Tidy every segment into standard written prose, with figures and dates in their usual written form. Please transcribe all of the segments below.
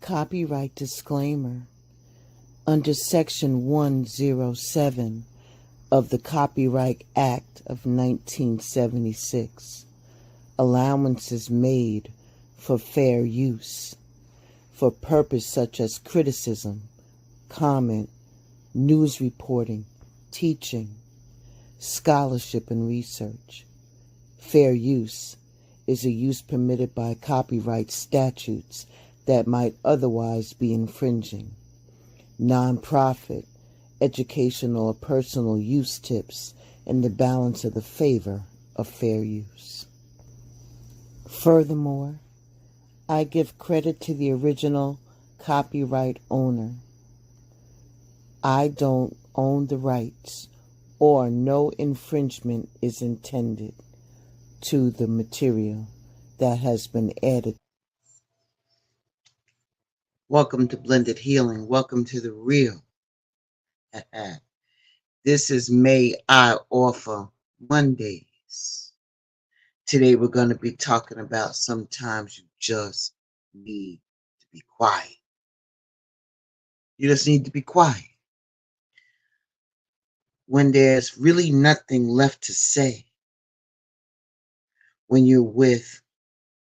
Copyright disclaimer. Under Section 107 of the Copyright Act of 1976, allowances made for fair use for purpose such as criticism, comment, news reporting, teaching, scholarship, and research. Fair use is a use permitted by copyright statutes that might otherwise be infringing. Nonprofit, educational, or personal use tips in the balance of the favor of fair use. Furthermore, I give credit to the original copyright owner. I don't own the rights, or no infringement is intended to the material that has been added. Welcome to Blended Healing. Welcome to the real. This is May I Offer Mondays. Today we're going to be talking about sometimes you just need to be quiet. You just need to be quiet. When there's really nothing left to say, when you're with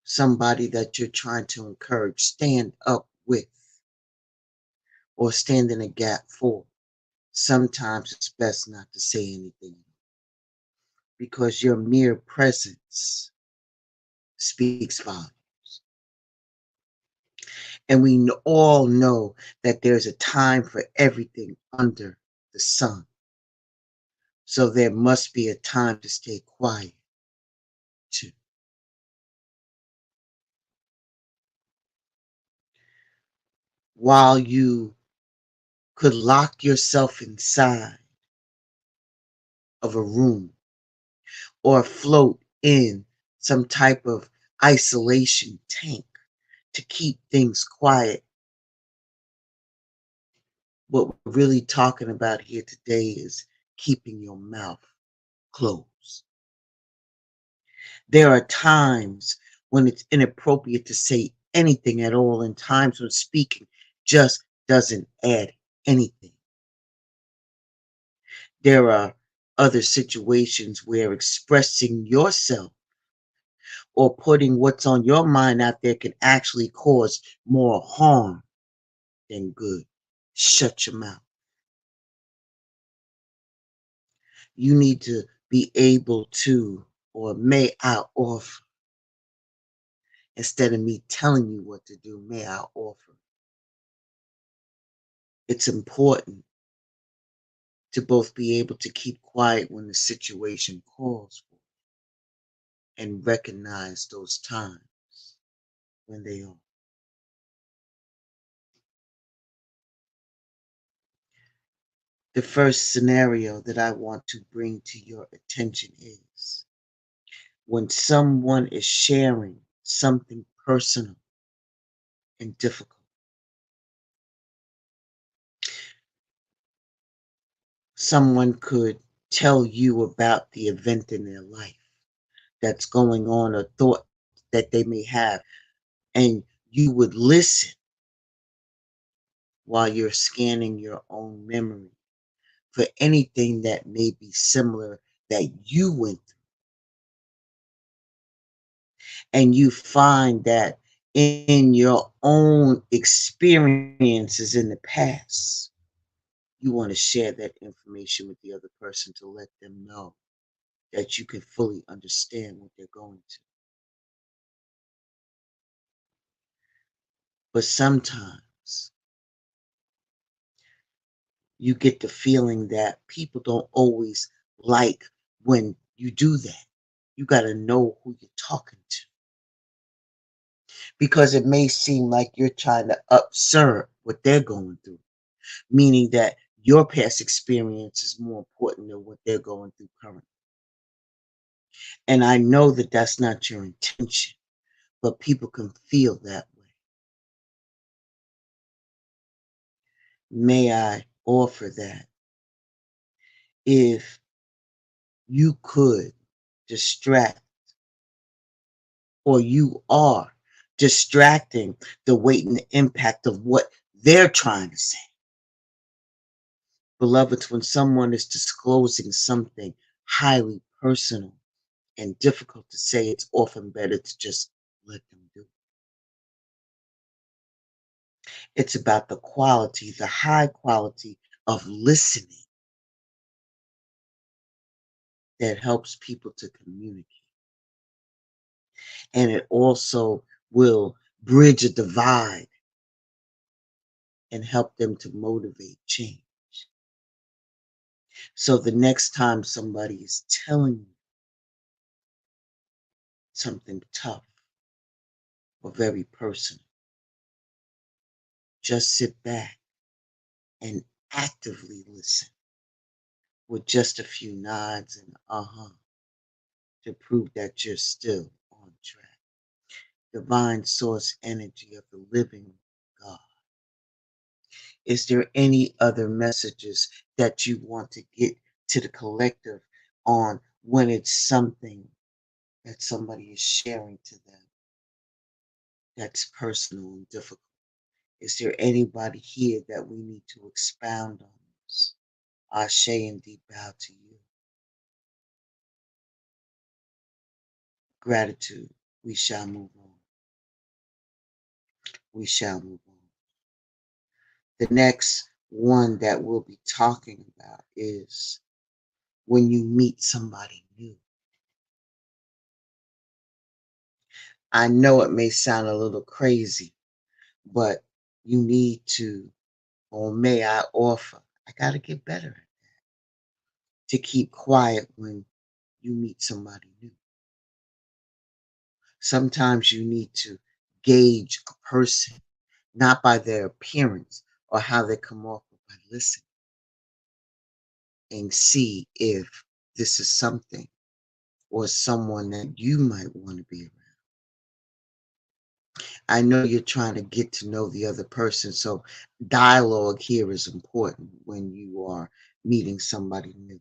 somebody that you're trying to encourage, stand up with, or stand in a gap for, sometimes it's best not to say anything because your mere presence speaks volumes. And we all know that there's a time for everything under the sun. So there must be a time to stay quiet too. While you could lock yourself inside of a room or float in some type of isolation tank to keep things quiet, what we're really talking about here today is keeping your mouth closed. There are times when it's inappropriate to say anything at all, and times when speaking just doesn't add anything. There are other situations where expressing yourself or putting what's on your mind out there can actually cause more harm than good. Shut your mouth. You need to be able to, or may I offer, instead of me telling you what to do, may I offer. It's important to both be able to keep quiet when the situation calls for it and recognize those times when they are. The first scenario that I want to bring to your attention is when someone is sharing something personal and difficult. Someone could tell you about the event in their life that's going on, or thought that they may have, and you would listen while you're scanning your own memory for anything that may be similar that you went through. And you find that in your own experiences in the past, you want to share that information with the other person to let them know that you can fully understand what they're going to. But sometimes you get the feeling that people don't always like when you do that. You got to know who you're talking to, because it may seem like you're trying to upserve what they're going through, meaning that your past experience is more important than what they're going through currently. And I know that that's not your intention, but people can feel that way. May I offer that if you could distract, or you are distracting the weight and the impact of what they're trying to say. Beloveds, when someone is disclosing something highly personal and difficult to say, it's often better to just let them do it. It's about the quality, the high quality of listening that helps people to communicate. And it also will bridge a divide and help them to motivate change. So the next time somebody is telling you something tough or very personal, just sit back and actively listen with just a few nods and to prove that you're still on track. Divine source energy of the living God. Is there any other messages that you want to get to the collective on when it's something that somebody is sharing to them that's personal and difficult? Is there anybody here that we need to expound on this? Ashe and deep bow to you. Gratitude. We shall move on. We shall move on. The next one that we'll be talking about is when you meet somebody new. I know it may sound a little crazy, but you need to, or may I offer, I got to get better at to keep quiet when you meet somebody new. Sometimes you need to gauge a person, not by their appearance or how they come off, but by listening and see if this is something or someone that you might want to be around. I know you're trying to get to know the other person, so dialogue here is important when you are meeting somebody new.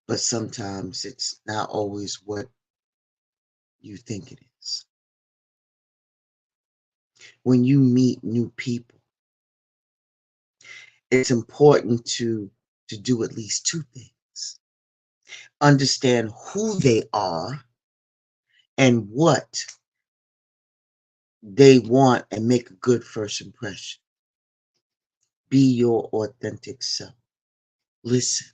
But sometimes it's not always what you think it is. When you meet new people, it's important to do at least two things. Understand who they are and what they want and make a good first impression. Be your authentic self. Listen.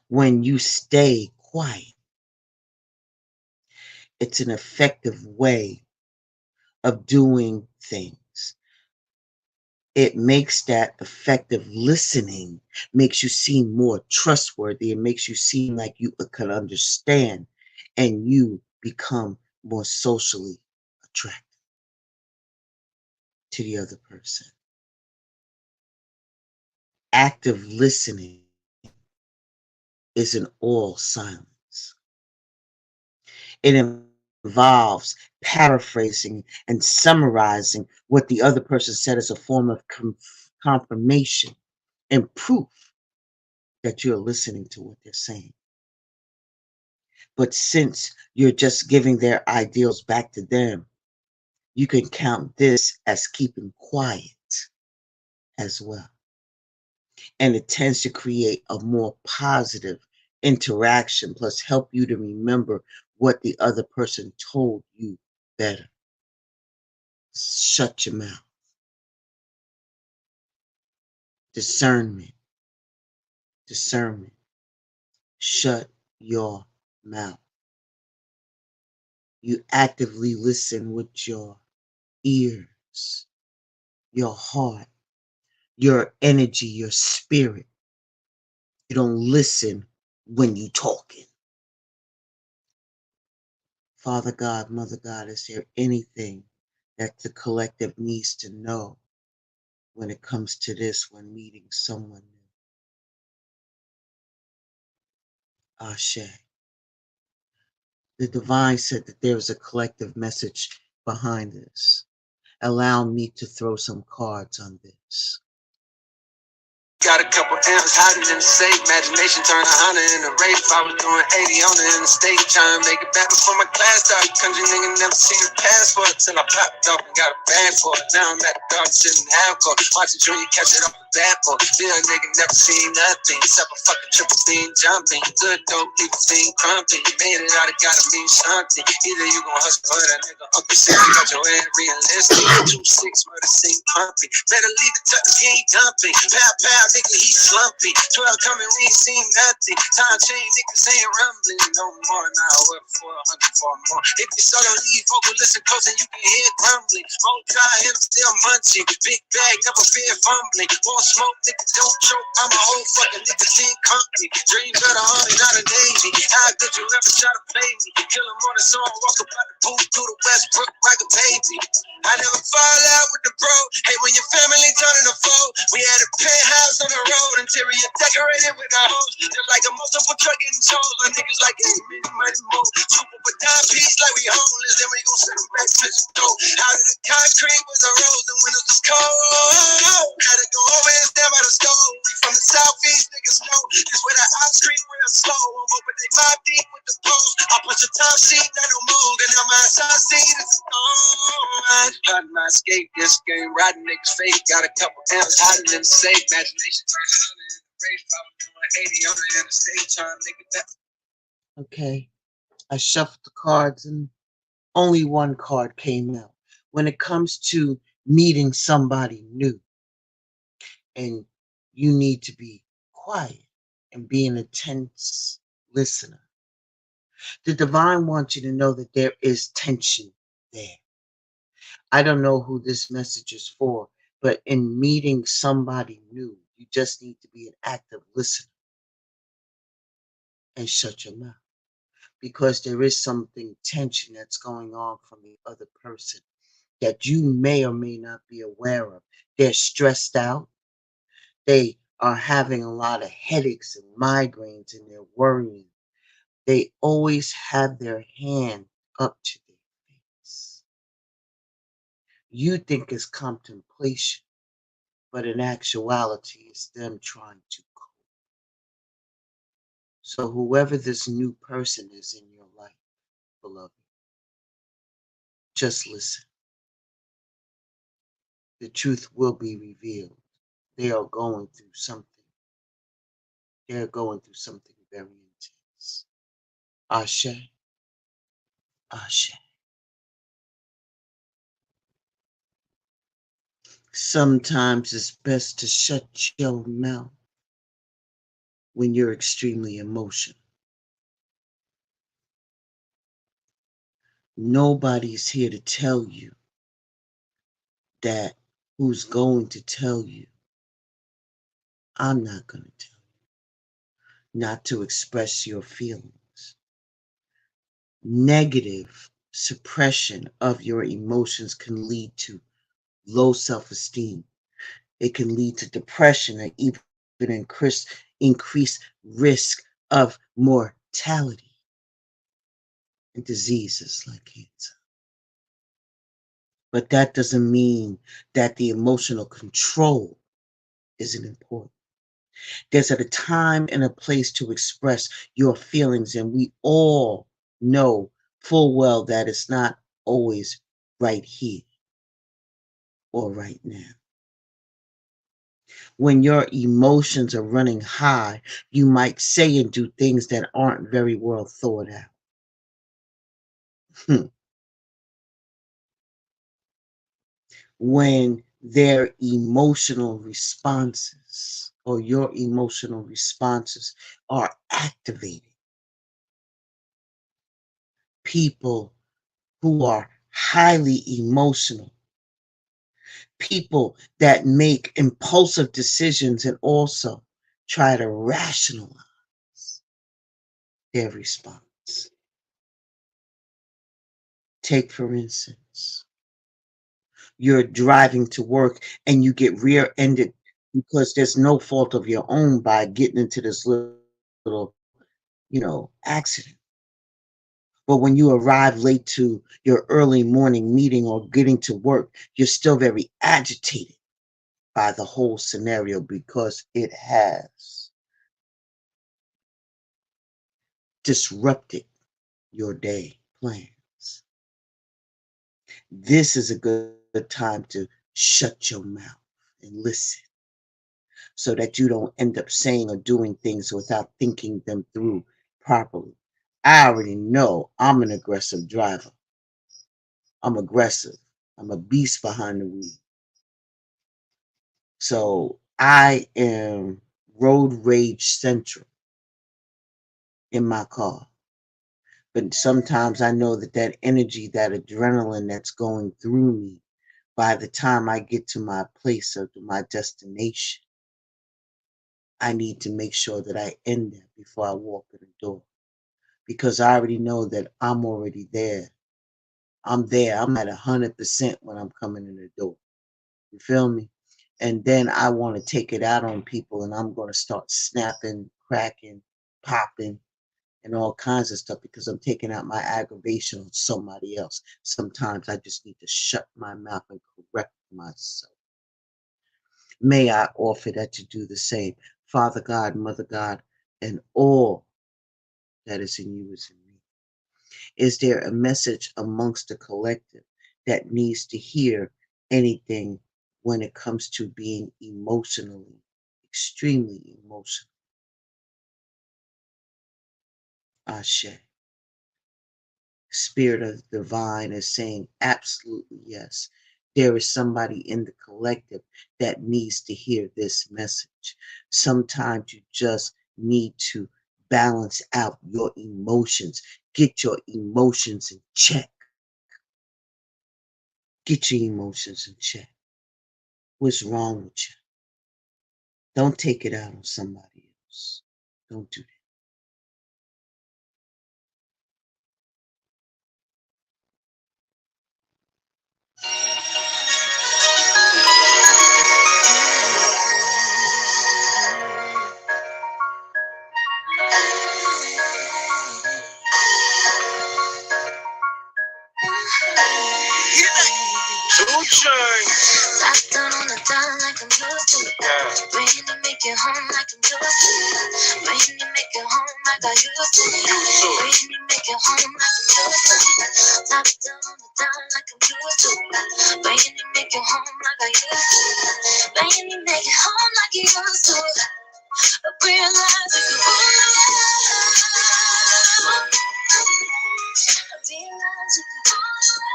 When you stay quiet, it's an effective way of doing things. It makes that effective listening, makes you seem more trustworthy. It makes you seem like you can understand and you become more socially attractive to the other person. Active listening isn't all silence. It involves paraphrasing and summarizing what the other person said as a form of confirmation and proof that you're listening to what they're saying. But since you're just giving their ideals back to them, you can count this as keeping quiet as well. And it tends to create a more positive interaction, plus help you to remember what the other person told you better. Shut your mouth. Discernment. Discernment. Shut your mouth. You actively listen with your ears, your heart, your energy, your spirit. You don't listen when you talking. Father God, Mother God, is there anything that the collective needs to know when it comes to this when meeting someone new? Ashe. The divine said that there is a collective message behind this. Allow me to throw some cards on this. Got a couple M's hiding in the safe. Imagination turn a Honda into race. If I was doing 80 on the interstate, trying to make it back before my class started. Country nigga never seen a passport till I popped up and got a bag for it. Now I'm at the dog sitting half court, watching Junior catch it off the bad boy. Still a nigga never seen nothing except a fucking triple beam jumping. Good dope, leave a fiend crumping. You made it out, it gotta mean something. Either you gon' hustle or that nigga Uncle Sam got your head realistic. 2-6 murder scene pumping. Better leave it to the king dumping. Pow pow, nigga, he slumping. 12 coming, we ain't seen nothing. Time change, niggas ain't rumbling no more. Now we're 400 for more. If you saw the lead vocal, listen close and you can hear grumbling. Won't try him, still munching. Big bag, never fear fumbling. Won't smoke, niggas don't choke. I'm a whole fucking nigga team company. Dreams of the army, not a navy. How could you ever try to play me? Kill him on the song, walk about the pool through the Westbrook like a baby. I never fall out with the bro. Hey, when your family turning a foe, we had a penthouse on the road, interior decorated with a hose. They're like a multiple truck getting sold. My niggas like, hey, man, you might move. Super with dime piece like we homeless, then we gon' send them back to the store. Out of the concrete was a rose, the windows was cold. Had to go over and stand by the stove. We from the southeast, niggas know. This where the out street real slow. But they mob deep with the post. I push the top seat, not no more. And now my side seat is gone. How did I escape this game? Riding niggas fake. Got a couple M's hiding in the safe. Imagination turns to in the race. I was doing 80 on the interstate trying to make it back. Okay. I shuffled the cards and only one card came out. When it comes to meeting somebody new and you need to be quiet and be an intense listener, the divine wants you to know that there is tension there. I don't know who this message is for, but in meeting somebody new, you just need to be an active listener and shut your mouth because there is something tension that's going on from the other person that you may or may not be aware of. They're stressed out. They are having a lot of headaches and migraines and they're worrying. They always have their hand up to their face. You think it's contemplation, but in actuality, it's them trying to cope. So, whoever this new person is in your life, beloved, just listen. The truth will be revealed. They are going through something. They're going through something very intense. Ashe, Ashe. Sometimes it's best to shut your mouth when you're extremely emotional. Nobody's here to tell you that who's going to tell you. I'm not going to tell you not to express your feelings. Negative suppression of your emotions can lead to low self esteem. It can lead to depression and even increase risk of mortality and diseases like cancer. But that doesn't mean that the emotional control isn't important. There's a time and a place to express your feelings, and we all know full well that it's not always right here or right now. When your emotions are running high, you might say and do things that aren't very well thought out. When their emotional responses or your emotional responses are activated, people who are highly emotional, people that make impulsive decisions and also try to rationalize their response. Take, for instance, you're driving to work and you get rear-ended because there's no fault of your own by getting into this little, accident. But when you arrive late to your early morning meeting or getting to work, you're still very agitated by the whole scenario because it has disrupted your day plans. This is a good time to shut your mouth and listen so that you don't end up saying or doing things without thinking them through properly. I already know I'm an aggressive driver. I'm aggressive. I'm a beast behind the wheel. So I am road rage central in my car. But sometimes I know that that energy, that adrenaline that's going through me, by the time I get to my place or to my destination, I need to make sure that I end that before I walk in the door. Because I already know that I'm already there. I'm there. I'm at 100% when I'm coming in the door. You feel me? And then I want to take it out on people and I'm going to start snapping, cracking, popping, and all kinds of stuff because I'm taking out my aggravation on somebody else. Sometimes I just need to shut my mouth and correct myself. May I offer that you do the same. Father God, Mother God, and all that is in you is in me. Is there a message amongst the collective that needs to hear anything when it comes to being emotionally, extremely emotional? Ashe. Spirit of the divine is saying absolutely yes. There is somebody in the collective that needs to hear this message. Sometimes you just need to balance out your emotions. Get your emotions in check. Get your emotions in check. What's wrong with you? Don't take it out on somebody else. Don't do that. Two chains. Top down on the dime like I'm used to it. Waiting to make it home like I'm used to it. Waiting to make it home like I used to it. Waiting to make it home like I'm used to it. Top down on the dime like I'm used to it. Waiting to make it home like I used to it. Waiting to make it home like you used to it. I realize you can hold it. I realize you can hold it.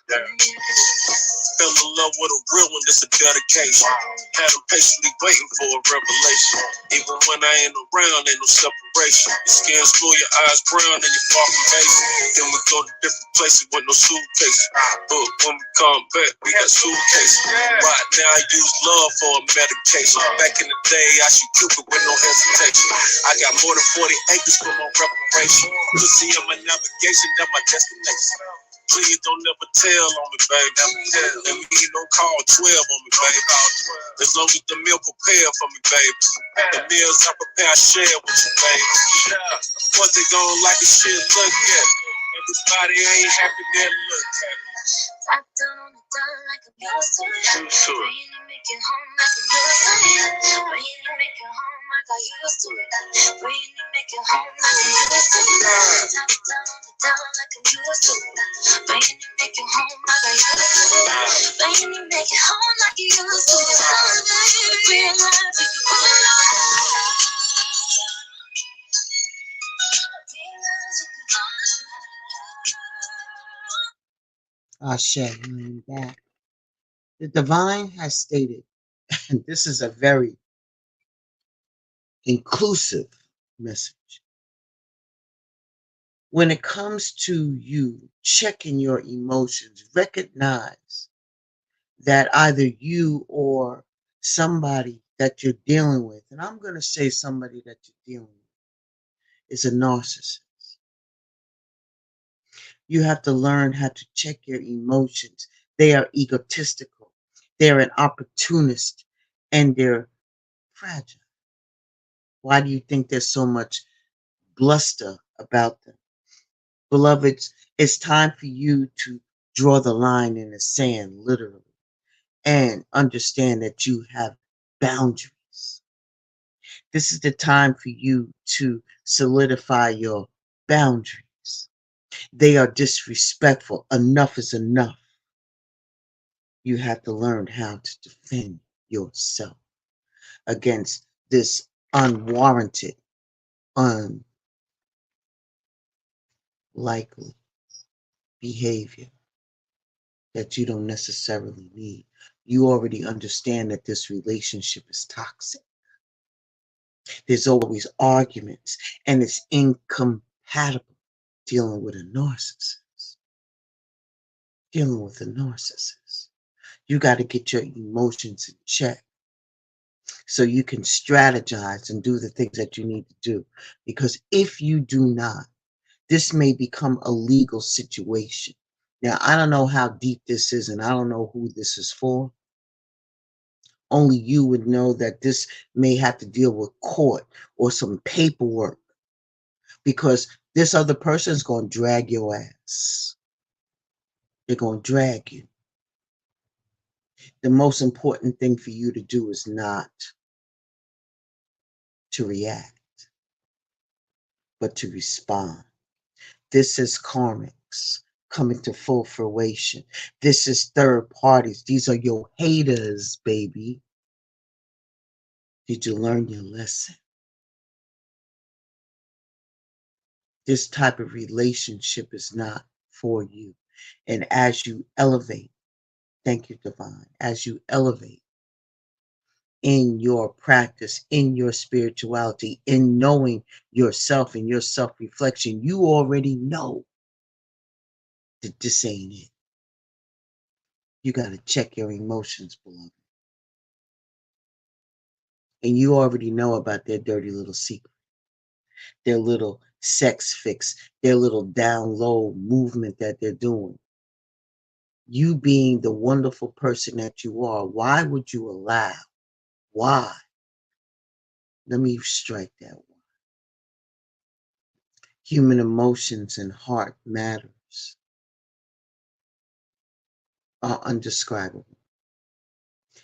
Fell in love with a real one, that's a dedication. Had him patiently waiting for a revelation. Even when I ain't around, ain't no separation. Your skin's blue, your eyes brown, and you're far from basic. Then we go to different places with no suitcase. But when we come back, we got suitcases. Right now, I use love for a medication. Back in the day, I shoot Cupid with no hesitation. I got more than 40 acres for my reparation. To see on my navigation, that's my destination. Please don't never tell on me, baby. Let me don't call 12 on me, baby. As long as the meal prepared for me, baby. The meals I prepare, I share with you, baby. Of course they gon' like the shit look at. Everybody ain't happy that look at. Top down on the dime like I'm used to it. Waiting to make it home like I'm used to it. Waiting to make it home like I used to it. Waiting to make it home like I'm used to it. Top down on the dime like I'm used to it. Waiting to make it home like I used to it. Waiting to make it home like you used to it. Realize you can hold it. Realize you can hold it. Ashe, and that the divine has stated, and this is a very inclusive message. When it comes to you checking your emotions, recognize that either you or somebody that you're dealing with, and I'm going to say somebody that you're dealing with, is a narcissist. You have to learn how to check your emotions. They are egotistical, they're an opportunist, and they're fragile. Why do you think there's so much bluster about them? Beloveds, it's time for you to Draw the line in the sand, literally, and understand that you have boundaries. This is the time for you to solidify your boundaries. They are disrespectful. Enough is enough. You have to learn how to defend yourself against this unwarranted, unlikely behavior that you don't necessarily need. You already understand that this relationship is toxic. There's always arguments, and it's incompatible dealing with a narcissist. Dealing with a narcissist. You got to get your emotions in check so you can strategize and do the things that you need to do. Because if you do not, this may become a legal situation. Now, I don't know how deep this is, and I don't know who this is for. Only you would know that this may have to deal with court or some paperwork, because this other person is going to drag your ass. They're going to drag you. The most important thing for you to do is not to react, but to respond. This is karmics coming to full fruition. This is third parties. These are your haters, baby. Did you learn your lesson? This type of relationship is not for you. And as you elevate, thank you, Divine, as you elevate in your practice, in your spirituality, in knowing yourself and your self-reflection, you already know that this ain't it. You got to check your emotions, beloved. And you already know about their dirty little secret, their little sex fix, their little down low movement that they're doing. You being the wonderful person that you are, why would you allow? Why? Let me strike that one. Human emotions and heart matters are undescribable.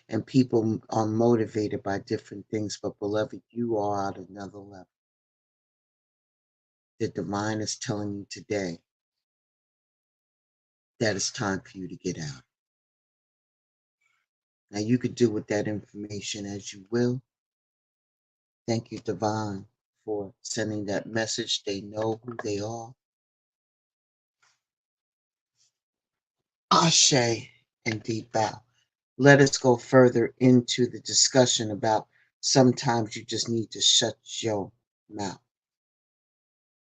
And people are motivated by different things, but beloved, you are at another level. The divine is telling you today that it's time for you to get out. Now you could do with that information as you will. Thank you, divine, for sending that message. They know who they are. Ashe and deep bow. Let us go further into the discussion about sometimes you just need to shut your mouth.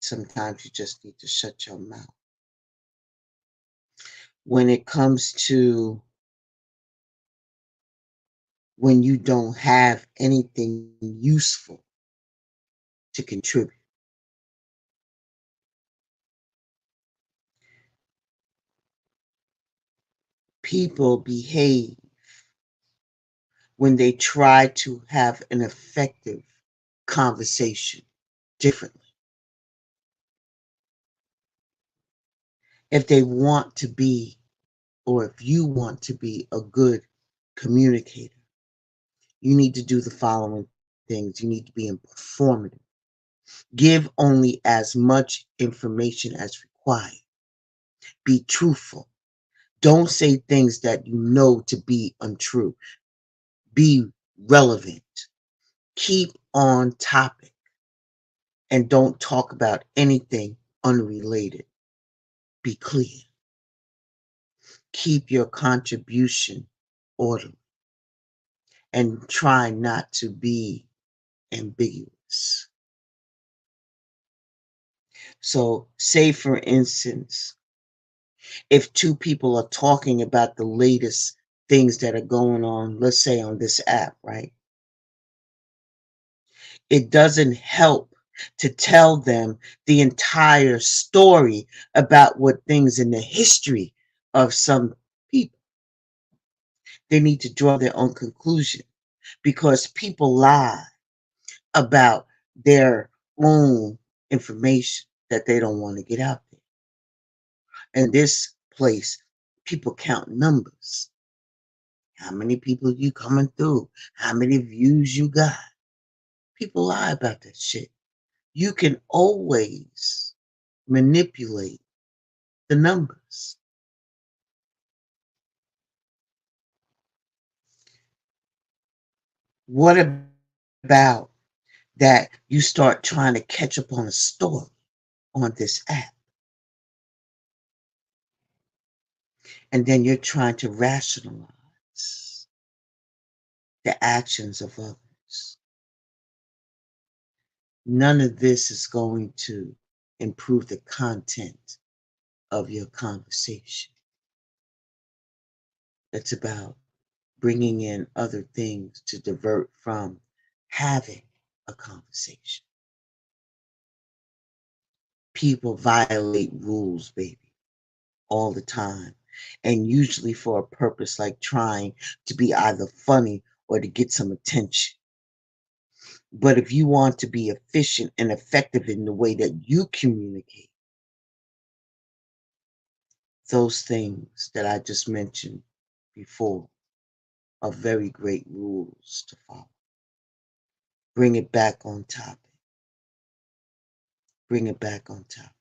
Sometimes you just need to shut your mouth. When it comes to when you don't have anything useful to contribute. People behave when they try to have an effective conversation differently. If they want to be, or if you want to be a good communicator, you need to do the following things. You need to be informative. Give only as much information as required. Be truthful. Don't say things that you know to be untrue. Be relevant. Keep on topic. And don't talk about anything unrelated. Be clear. Keep your contribution orderly. And try not to be ambiguous. So, say for instance, if two people are talking about the latest things that are going on, let's say on this app, right? It doesn't help to tell them the entire story about what things in the history of some people. They need to draw their own conclusion, because people lie about their own information that they don't want to get out there. And this place People count numbers. How many people you coming through? How many views you got? People lie about that shit. You can always manipulate the numbers. What about that you start trying to catch up on a story on this app, and then you're trying to rationalize the actions of others? None of this is going to improve the content of your conversation. It's about bringing in other things to divert from having a conversation. People violate rules, baby, all the time, and usually for a purpose like trying to be either funny or to get some attention. But if you want to be efficient and effective in the way that you communicate, those things that I just mentioned before are very great rules to follow. Bring it back on topic. Bring it back on topic.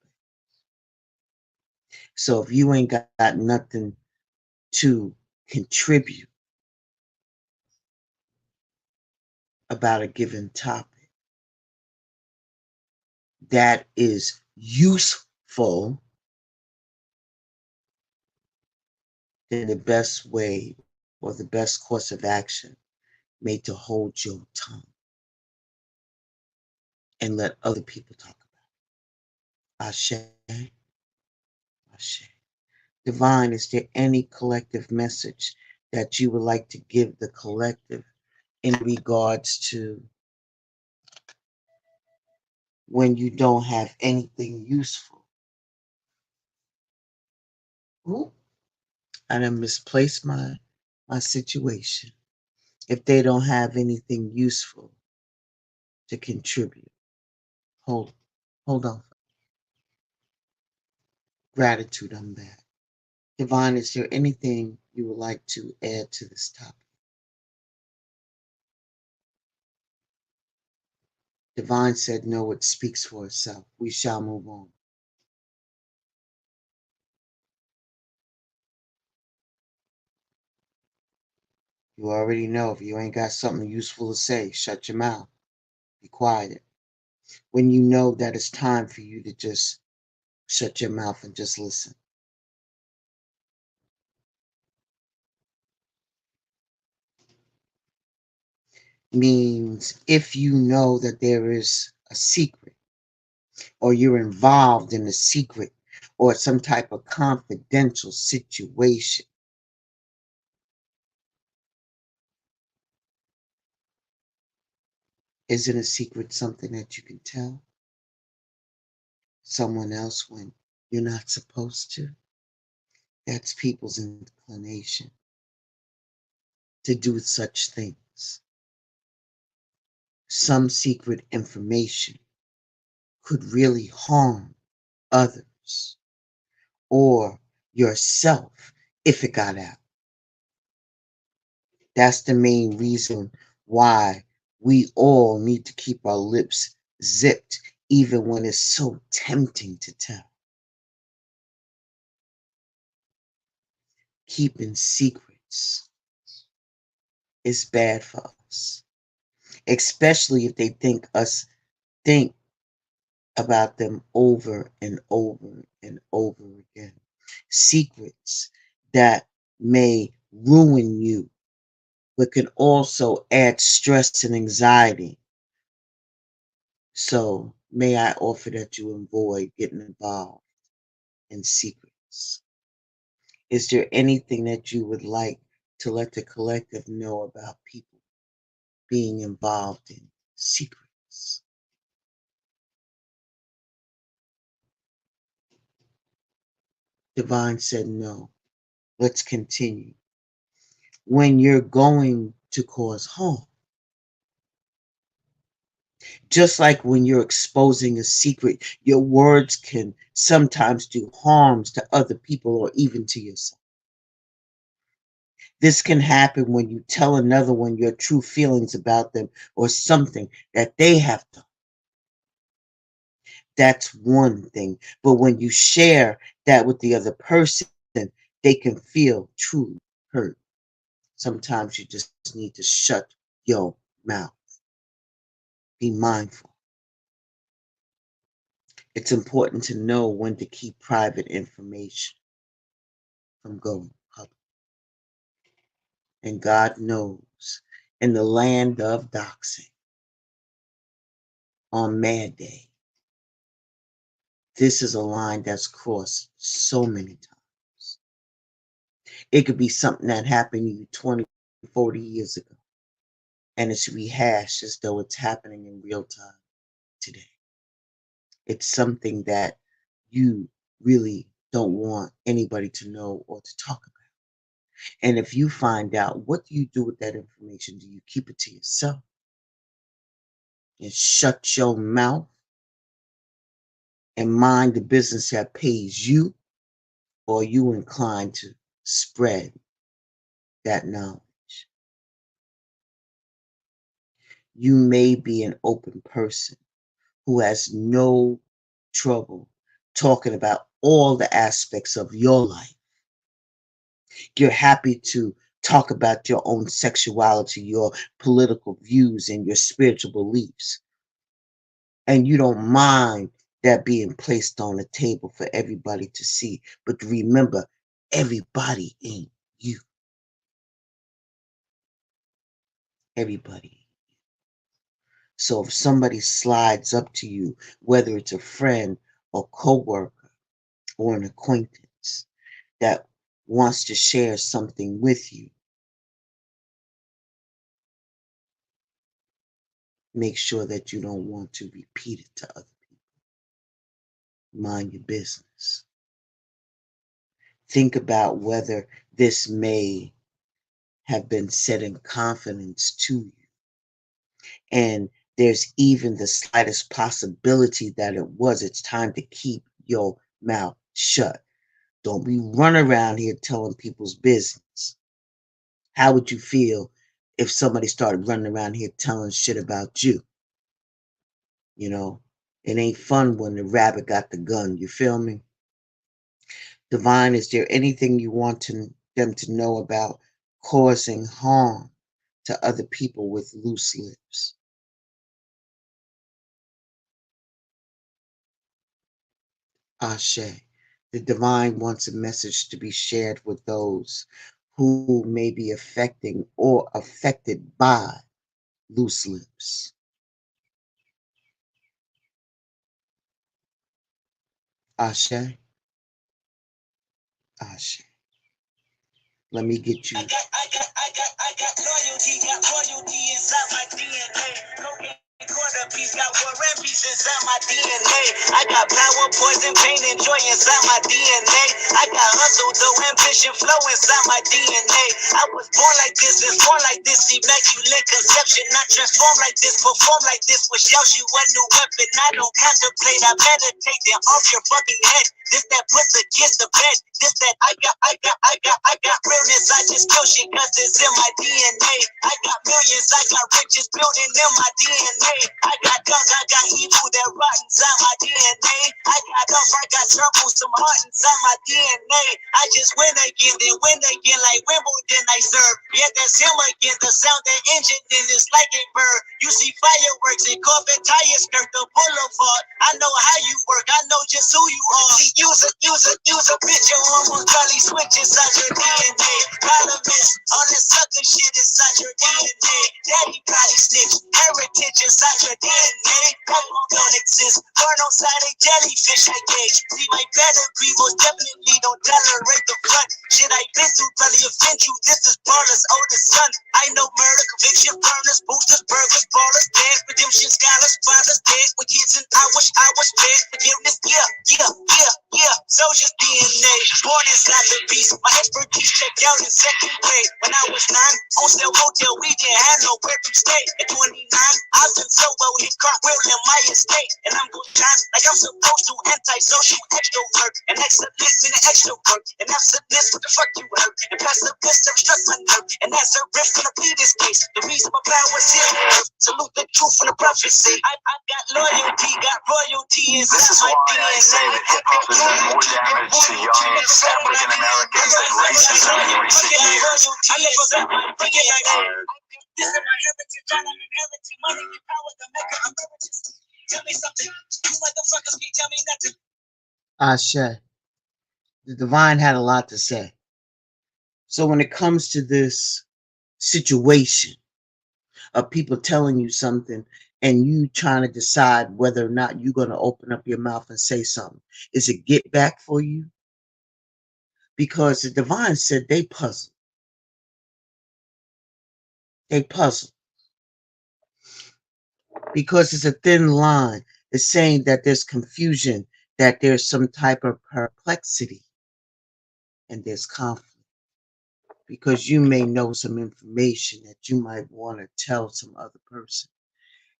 So if you ain't got nothing to contribute about a given topic that is useful, then the best way or the best course of action may to hold your tongue and let other people talk about it. Ashe, Ashe. Divine, is there any collective message that you would like to give the collective in regards to when you don't have anything useful? Ooh, I done misplaced my situation. If they don't have anything useful to contribute. Hold on. Gratitude, I'm back. Divine, is there anything you would like to add to this topic? Divine said no, it speaks for itself. We shall move on. You already know if you ain't got something useful to say, shut your mouth. Be quiet. When you know that it's time for you to just shut your mouth and just listen. Means if you know that there is a secret or you're involved in a secret or some type of confidential situation, isn't a secret something that you can tell someone else when you're not supposed to? That's people's inclination to do such things. Some secret information could really harm others or yourself if it got out. That's the main reason why we all need to keep our lips zipped, even when it's so tempting to tell. Keeping secrets is bad for us, especially if they think about them over and over and over again. Secrets that may ruin you, but can also add stress and anxiety. So may I offer that you avoid getting involved in secrets. Is there anything that you would like to let the collective know about people being involved in secrets? Divine said no. Let's continue. When you're going to cause harm, just like when you're exposing a secret, your words can sometimes do harms to other people or even to yourself. This can happen when you tell another one your true feelings about them or something that they have done. That's one thing. But when you share that with the other person, they can feel truly hurt. Sometimes you just need to shut your mouth. Be mindful. It's important to know when to keep private information from going public. And God knows, in the land of doxing, on Mad Day, this is a line that's crossed so many times. It could be something that happened to you 20, 40 years ago, and it's rehashed as though it's happening in real time today. It's something that you really don't want anybody to know or to talk about. And if you find out, what do you do with that information? Do you keep it to yourself and shut your mouth and mind the business that pays you, or are you inclined to spread that knowledge? You may be an open person who has no trouble talking about all the aspects of your life. You're happy to talk about your own sexuality, your political views, and your spiritual beliefs. And you don't mind that being placed on the table for everybody to see. But remember, everybody ain't you. Everybody. So if somebody slides up to you, whether it's a friend or coworker or an acquaintance that wants to share something with you, make sure that you don't want to repeat it to other people. Mind your business. Think about whether this may have been said in confidence to you. And there's even the slightest possibility that it was. It's time to keep your mouth shut. Don't be running around here telling people's business. How would you feel if somebody started running around here telling shit about you? You know, it ain't fun when the rabbit got the gun. You feel me? Divine, is there anything you want them to know about causing harm to other people with loose lips? Ashe. The divine wants a message to be shared with those who may be affecting or affected by loose lips. Ashe. Ashe. Let me get you. I got loyalty inside my DNA. Quarter piece got war and peace inside my DNA. I got power, poison, pain, and joy inside my DNA. I got hustle, though, ambition, flow inside my DNA. I was born like this, and born like this, immaculate conception. I transform like this, perform like this, which shows you a new weapon. I don't contemplate, I meditate, then off your fucking head. This that puts against the bed. This that I got realness. I just kill shit cause it's in my DNA. I got millions, I got riches building in my DNA. I got guns, I got evil that rot inside my DNA. I got love, I got trouble, some heart inside my DNA. I just win again, then win again like Wimbledon I serve. Yeah, that's him again, the sound that engine in is like a bird. You see fireworks and Corvette tires skirt the boulevard. I know how you work, I know just who you are. See, use a bitch, your hormones probably switch inside your DNA. Parliaments, all that sucker shit inside your DNA. Daddy probably snitch, heritage inside your DNA. Pokemon don't exist, burn on side a jellyfish I gauge. See my pedigree, most definitely don't tolerate the front. Shit I been through probably offend you, this is Barla's oldest son. I know murder, conviction, burners, boosters, burgers, ballers, dead, redemption, scholars, fathers, dead with kids and I wish I was dead. Forgiveness, yeah, soldier's DNA. Born inside the beast, my expertise checked out in second grade. When I was 9, on sale hotel, we didn't have nowhere to stay. At 29, I Boston Solo, hit cartwheel in my estate. And I'm going shine like I'm supposed to. Antisocial extrovert. And excellence in the extra work. And absentness, what the fuck you hurt? And passiveness to restrict my nerve. And that's a riff in the previous case. The reason my power's here. Salute the truth from the prophecy. I got loyalty, got royalty inside This is my why I DNA. say that hip-hop has done more damage to young African Americans than racism in recent years. This is my heritage, I'm inheriting money and power to make it emeritus. Tell me something, you motherfuckers can't tell me nothing. Ashe. The divine had a lot to say. So when it comes to this situation of people telling you something and you trying to decide whether or not you're going to open up your mouth and say something, is it get back for you? Because the divine said they puzzled. They puzzled. Because it's a thin line. It's saying that there's confusion, that there's some type of perplexity, and there's conflict. Because you may know some information that you might want to tell some other person.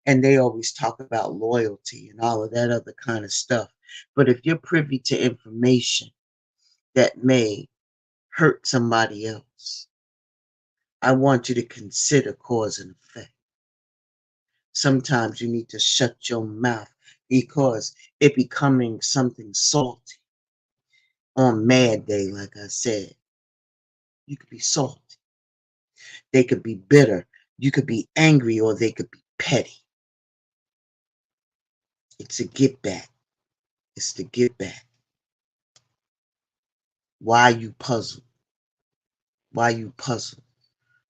And they always talk about loyalty and all of that other kind of stuff. But if you're privy to information that may hurt somebody else, I want you to consider cause and effect. Sometimes you need to shut your mouth because it becoming something salty. On Mad Day, like I said, you could be salty. They could be bitter. You could be angry, or they could be petty. It's a get back. It's the get back. Why you puzzled? Why you puzzled?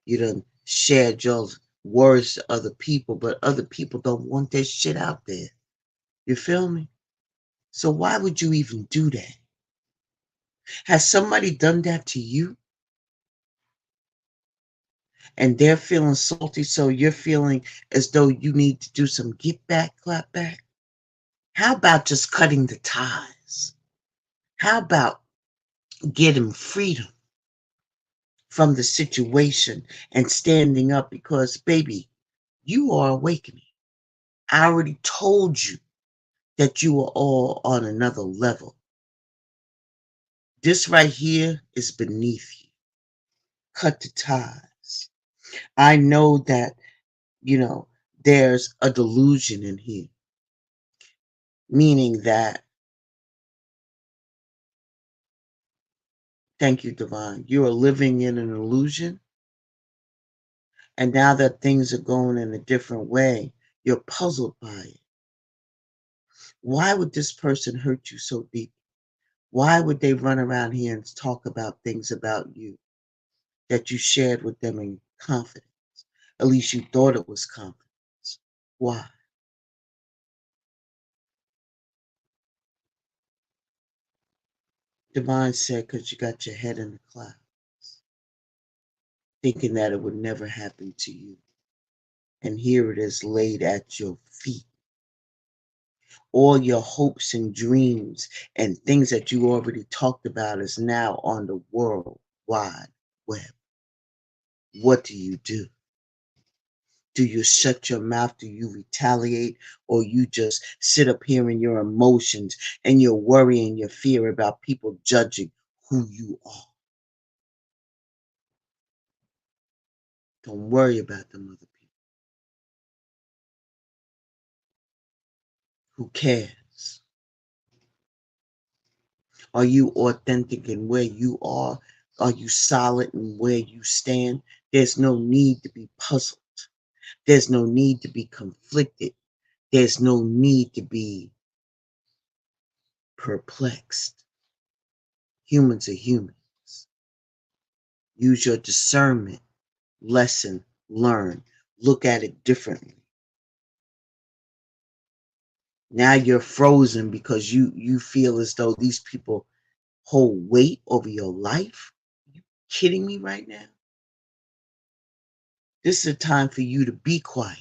You done shared your words to other people, but other people don't want that shit out there. You feel me? So why would you even do that? Has somebody done that to you? And they're feeling salty, so you're feeling as though you need to do some get back, clap back? How about just cutting the ties? How about getting freedom from the situation and standing up? Because, baby, you are awakening. I already told you that you are all on another level. This right here is beneath you. Cut the ties. I know that, there's a delusion in here, meaning that, thank you, Divine, you are living in an illusion. And now that things are going in a different way, you're puzzled by it. Why would this person hurt you so deep? Why would they run around here and talk about things about you that you shared with them in confidence? At least you thought it was confidence. Why? Divine said, because you got your head in the clouds, thinking that it would never happen to you. And here it is laid at your feet. All your hopes and dreams and things that you already talked about is now on the World Wide Web. What do you do? Do you shut your mouth? Do you retaliate? Or you just sit up here in your emotions and your worry and your fear about people judging who you are? Don't worry about them other people. Who cares? Are you authentic in where you are? Are you solid in where you stand? There's no need to be puzzled. There's no need to be conflicted. There's no need to be perplexed. Humans are humans. Use your discernment. Lesson, learn. Look at it differently. Now you're frozen because you feel as though these people hold weight over your life. Are you kidding me right now? This is a time for you to be quiet.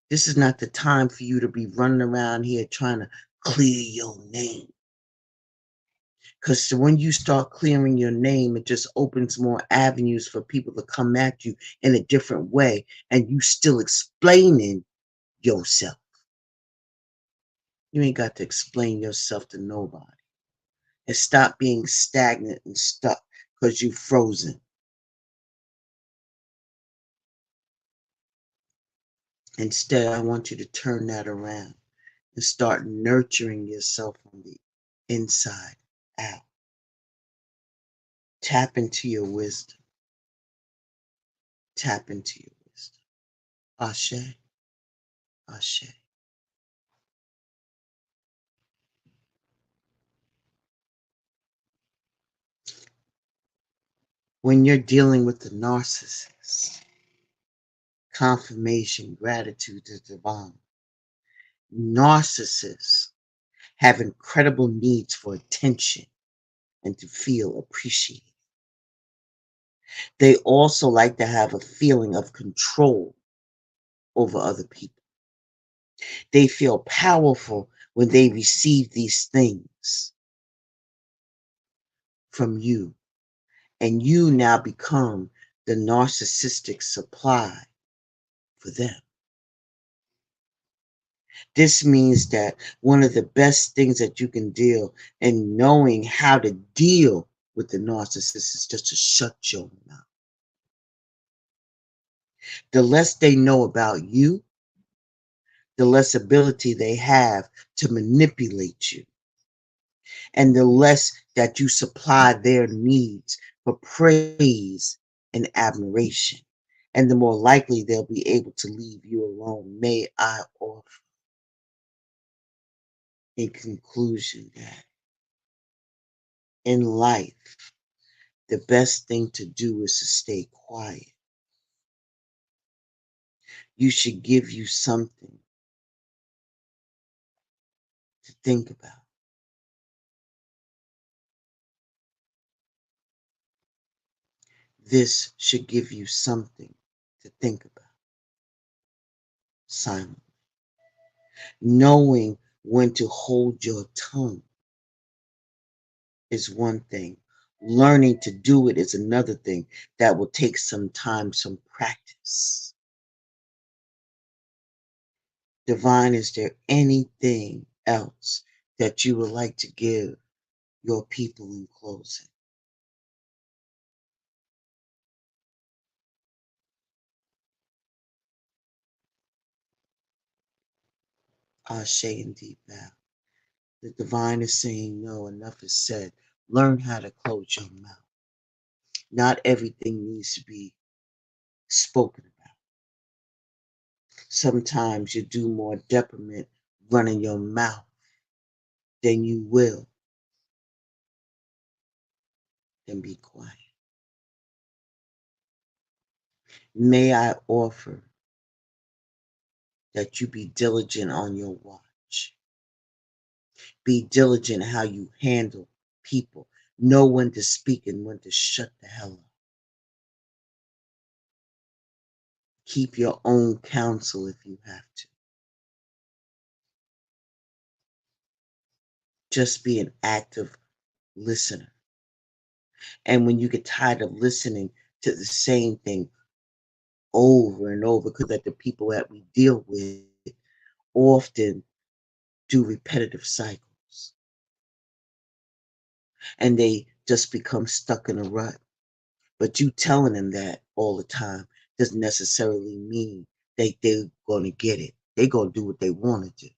This is not the time for you to be running around here trying to clear your name. Because when you start clearing your name, it just opens more avenues for people to come at you in a different way. And you still explaining yourself. You ain't got to explain yourself to nobody. And stop being stagnant and stuck because you frozen. Instead, I want you to turn that around and start nurturing yourself from the inside out. Tap into your wisdom. Tap into your wisdom. Ashe, Ashe. When you're dealing with the narcissist, confirmation, gratitude is divine. Narcissists have incredible needs for attention and to feel appreciated. They also like to have a feeling of control over other people. They feel powerful when they receive these things from you, and you now become the narcissistic supply for them. This means that one of the best things that you can deal and knowing how to deal with the narcissist is just to shut your mouth. The less they know about you, the less ability they have to manipulate you, and the less that you supply their needs for praise and admiration, and the more likely they'll be able to leave you alone. May I offer in conclusion that in life, the best thing to do is to stay quiet. You should give you something to think about. This should give you something to think about. Silence. Knowing when to hold your tongue is one thing. Learning to do it is another thing that will take some time, some practice. Divine, is there anything else that you would like to give your people in closing? Ashe and deep bow. The divine is saying, no, enough is said. Learn how to close your mouth. Not everything needs to be spoken about. Sometimes you do more detriment running your mouth than you will than be quiet. May I offer that you be diligent on your watch. Be diligent how you handle people. Know when to speak and when to shut the hell up. Keep your own counsel if you have to. Just be an active listener. And when you get tired of listening to the same thing over and over, because that the people that we deal with often do repetitive cycles and they just become stuck in a rut. But you telling them that all the time doesn't necessarily mean they're going to get it. They're going to do what they want to do.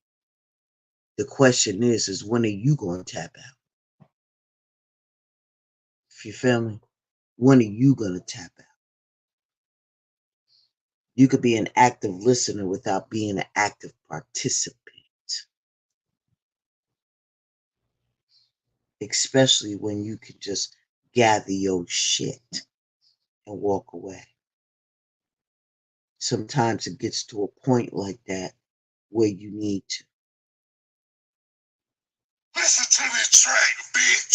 The question is when are you going to tap out? If you feel me? When are you going to tap out? You could be an active listener without being an active participant, especially when you can just gather your shit and walk away. Sometimes it gets to a point like that where you need to. Listen to this track, bitch.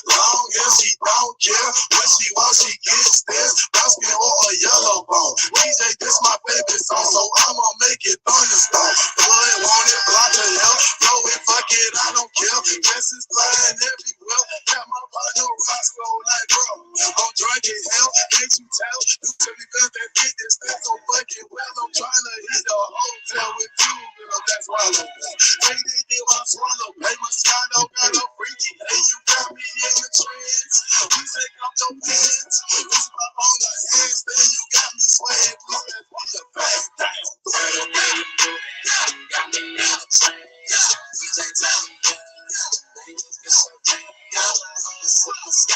Long as she don't care, when she wants, she gets this. Brown skin or a yellow bone. DJ, this my favorite song, so I'ma make it thunderstorm. Blood want it, block the hell. Blow it, fuck it, I don't care. Dresses flying everywhere. Got my partner Roscoe like, bro, I'm drunk as hell. Can't you tell? You tell me that fit this thing so fucking well. I'm trying to hit a hotel with two girls that swallow. Hey, they did my swallow. Hey, my Moscato got a freaky. Hey, you got me in the trance. We take off your pants. This my on the handstand. You got me swaying. Please let me a back down. Got me in the trance. We take off your pants. It's so damn. It's so sky.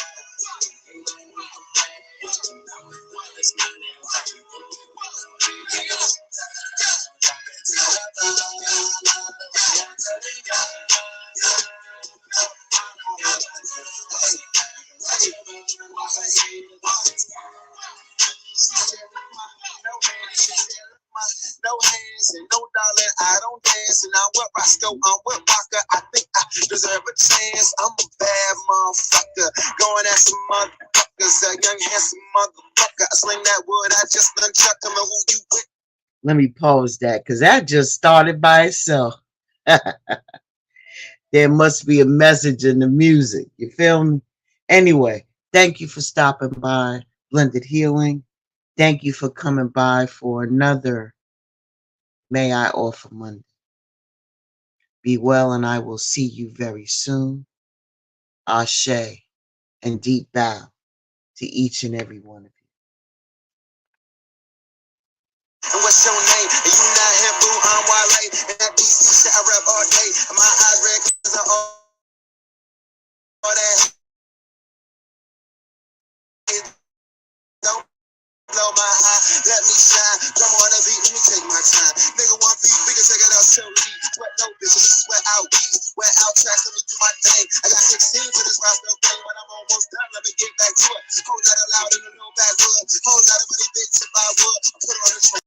No hands and no dollar, I don't dance. And I'm with Roscoe, I'm with Walker. I think I deserve a chance. I'm a bad motherfucker, going at some motherfuckers. A young handsome motherfucker. I sling that wood, I just done chuck him. And who you with? Let me pause that because that just started by itself. There must be a message in the music. You feel me? Anyway, thank you for stopping by Blended Healing. Thank you for coming by for another May I Offer Monday. Be well, and I will see you very soon. Ashe and deep bow to each and every one of you. And what's your name? And you not him, boo, I'm Wale. And that DC shit I rap all day. And my eyes red cause I all that. Don't blow my eye, let me shine. Drum on the beat, let me take my time. Nigga, 1 feet, we can take it out till we sweat no bitches, sweat out weed, sweat out tracks, let me do my thing. I got 16 for this Roscoe thing, when I'm almost done, let me get back to it. Whole lot of loud in the no backwood, whole lot of money, bitch, if I would, I put on the train.